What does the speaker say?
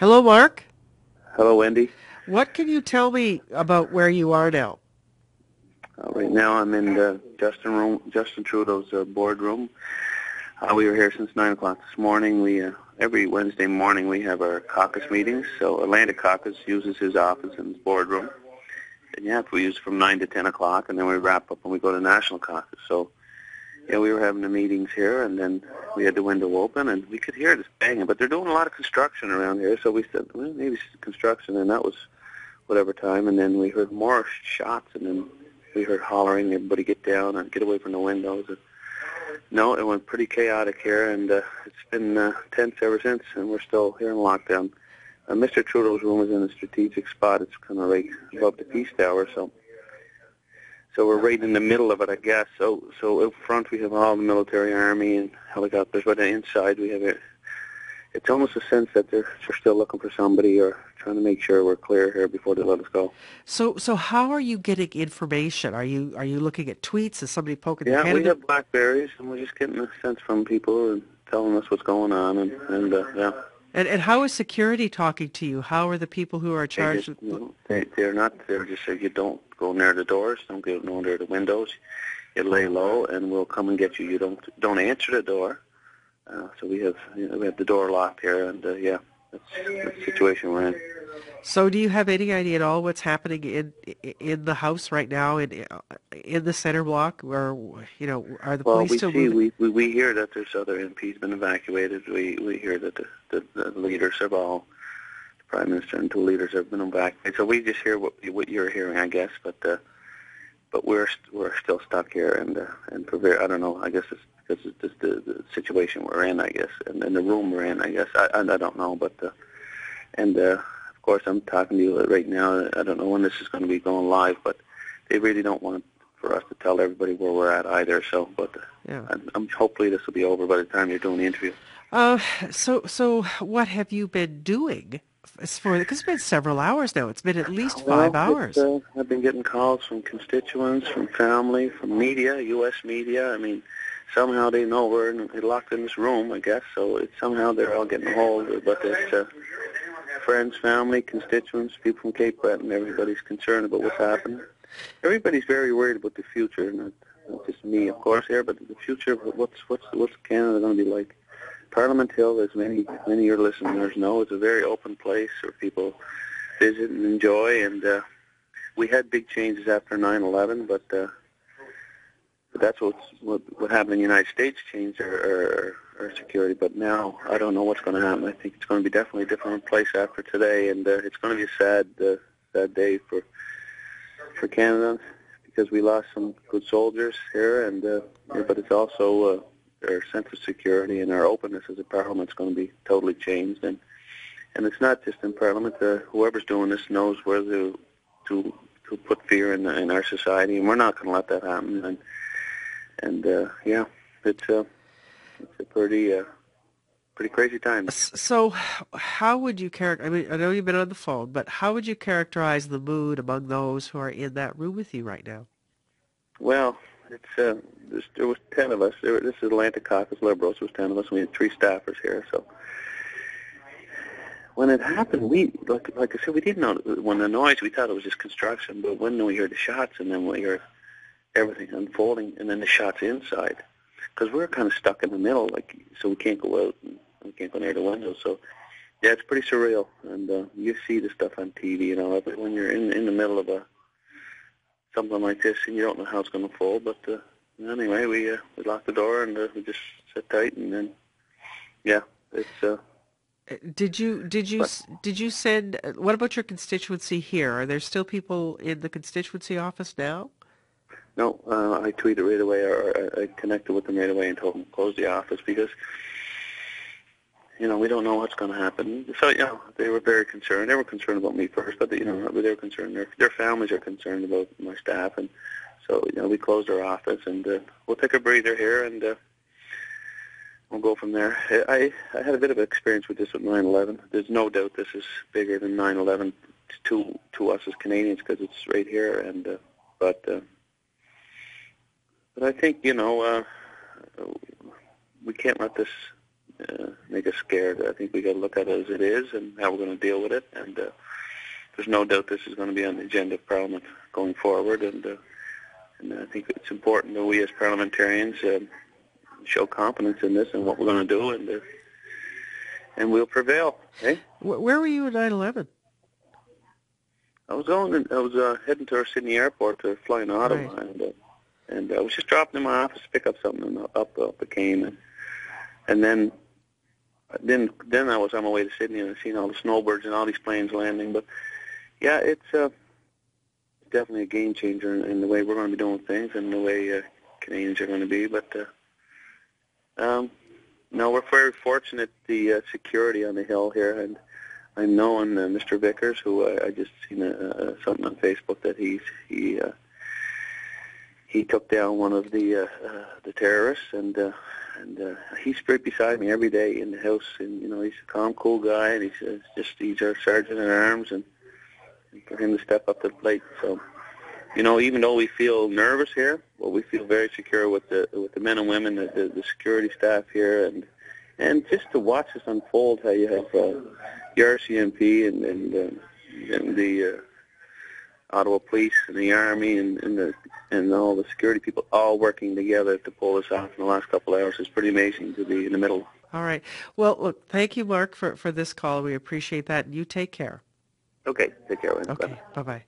Hello, Mark. Hello, Wendy. What can you tell me about where you are now? Right now, I'm in Justin Trudeau's boardroom. We were here since 9 o'clock this morning. We every Wednesday morning we have our caucus meetings. So Atlantic Caucus uses his office and his boardroom, and yeah, we use from 9 to 10 o'clock, and then we wrap up and we go to National Caucus. So yeah, we were having the meetings here, and then we had the window open, and we could hear this banging. But they're doing a lot of construction around here, so we said, well, maybe it's construction, and that was whatever time, and then we heard more shots, and then we heard hollering, everybody get down and get away from the windows. And no, it went pretty chaotic here, and it's been tense ever since, and we're still here in lockdown. Mr. Trudeau's room is in a strategic spot. It's kind of right above the Peace Tower, so we're right in the middle of it, I guess. So up front we have all the military, army, and helicopters, but inside we have it's almost a sense that they're still looking for somebody or trying to make sure we're clear here before they let us go. So how are you getting information? Are you looking at tweets? Is somebody poking their Yeah, head in we the have Blackberries, and we're just getting a sense from people and telling us what's going on, and yeah, and how is security talking to you? How are the people who are they just, charged with they're not, they're just saying you don't go near the doors, don't go near the windows, you lay low, and we'll come and get you. You don't answer the door. So we have the door locked here, and yeah, that's the situation we're in. So do you have any idea at all what's happening in the house right now in the center block where are the Well, police we still see, moving? we hear that there's other MPs been evacuated. We hear that the leaders of all, the Prime Minister and two leaders have been evacuated. So we just hear what you're hearing, I guess. But we're still stuck here, and I don't know. I guess it's because it's just the situation we're in, I guess, and the room we're in, I guess. I don't know, but of course I'm talking to you right now. I don't know when this is going to be going live, but they really don't want for us to tell everybody where we're at either. So, but Yeah. I'm hopefully this will be over by the time you're doing the interview. Uh, so what have you been doing because it's been several hours now. It's been at least five Well, it's hours. I've been getting calls from constituents, from family, from media, U.S. media. I mean, somehow they know we're locked in this room, I guess. So it's somehow they're all getting a hold of it. But it's friends, family, constituents, people from Cape Breton. Everybody's concerned about what's happening. Everybody's very worried about the future, not just me, of course, here, but the future. What's Canada going to be like? Parliament Hill, as many of your listeners know, is a very open place where people visit and enjoy. And we had big changes after 9/11, but that's what happened in the United States changed our security. But now I don't know what's going to happen. I think it's going to be definitely a different place after today, and it's going to be a sad day for Canada because we lost some good soldiers here, and but it's also our sense of security and our openness as a parliament is going to be totally changed, and it's not just in Parliament. Whoever's doing this knows where to put fear in our society, and we're not going to let that happen. And yeah, it's a pretty crazy time. So how would you characterize, I mean, I know you've been on the phone, but how would you characterize the mood among those who are in that room with you right now? Well, it's there was 10 of us. This is Atlantic Caucus Liberals. There was 10 of us. And we had 3 staffers here. So when it happened, we like I said, we didn't know when the noise. We thought it was just construction, but when we heard the shots, and then we heard everything unfolding, and then the shots inside, because we're kind of stuck in the middle, like so we can't go out and we can't go near the windows. So yeah, it's pretty surreal, and you see the stuff on TV and all that, but when you're in the middle of something like this, and you don't know how it's going to unfold. But anyway, we locked the door and we just sit tight, and then yeah, it's but Did you send, what about your constituency here? Are there still people in the constituency office now? no, I tweeted right away, or I connected with them right away and told them to close the office because we don't know what's going to happen. So they were very concerned. They were concerned about me first, but they were concerned. Their families are concerned about my staff, and so we closed our office, and we'll take a breather here, and we'll go from there. I had a bit of experience with this with 9/11. There's no doubt this is bigger than 9/11 to us as Canadians because it's right here, and but I think we can't let this make us scared. I think we got to look at it as it is and how we're going to deal with it. And there's no doubt this is going to be on the agenda of Parliament going forward. And I think it's important that we as parliamentarians show confidence in this and what we're going to do, and we'll prevail. Eh? Where were you at 9/11? I was heading to our Sydney airport to fly in Ottawa, Right. and I was just dropping in my office to pick up something, and up it came, and then I was on my way to Sydney, and I seen all the snowbirds and all these planes landing. But yeah, it's definitely a game changer in the way we're going to be doing things and the way Canadians are going to be. But no, we're very fortunate, the security on the Hill here, and I'm knowing Mr. Vickers, who I just seen something on Facebook that he took down one of the terrorists, and he's right beside me every day in the house, and he's a calm, cool guy, and he's our sergeant at arms, and for him to step up to the plate. So, even though we feel nervous here, well, we feel very secure with the men and women, the security staff here, and just to watch this unfold, how you have the RCMP and the Ottawa Police and the Army and all the security people all working together to pull this off in the last couple of hours. It's pretty amazing to be in the middle. All right. Well, look, thank you, Mark, for this call. We appreciate that. You take care. Okay, take care. Okay, bye-bye.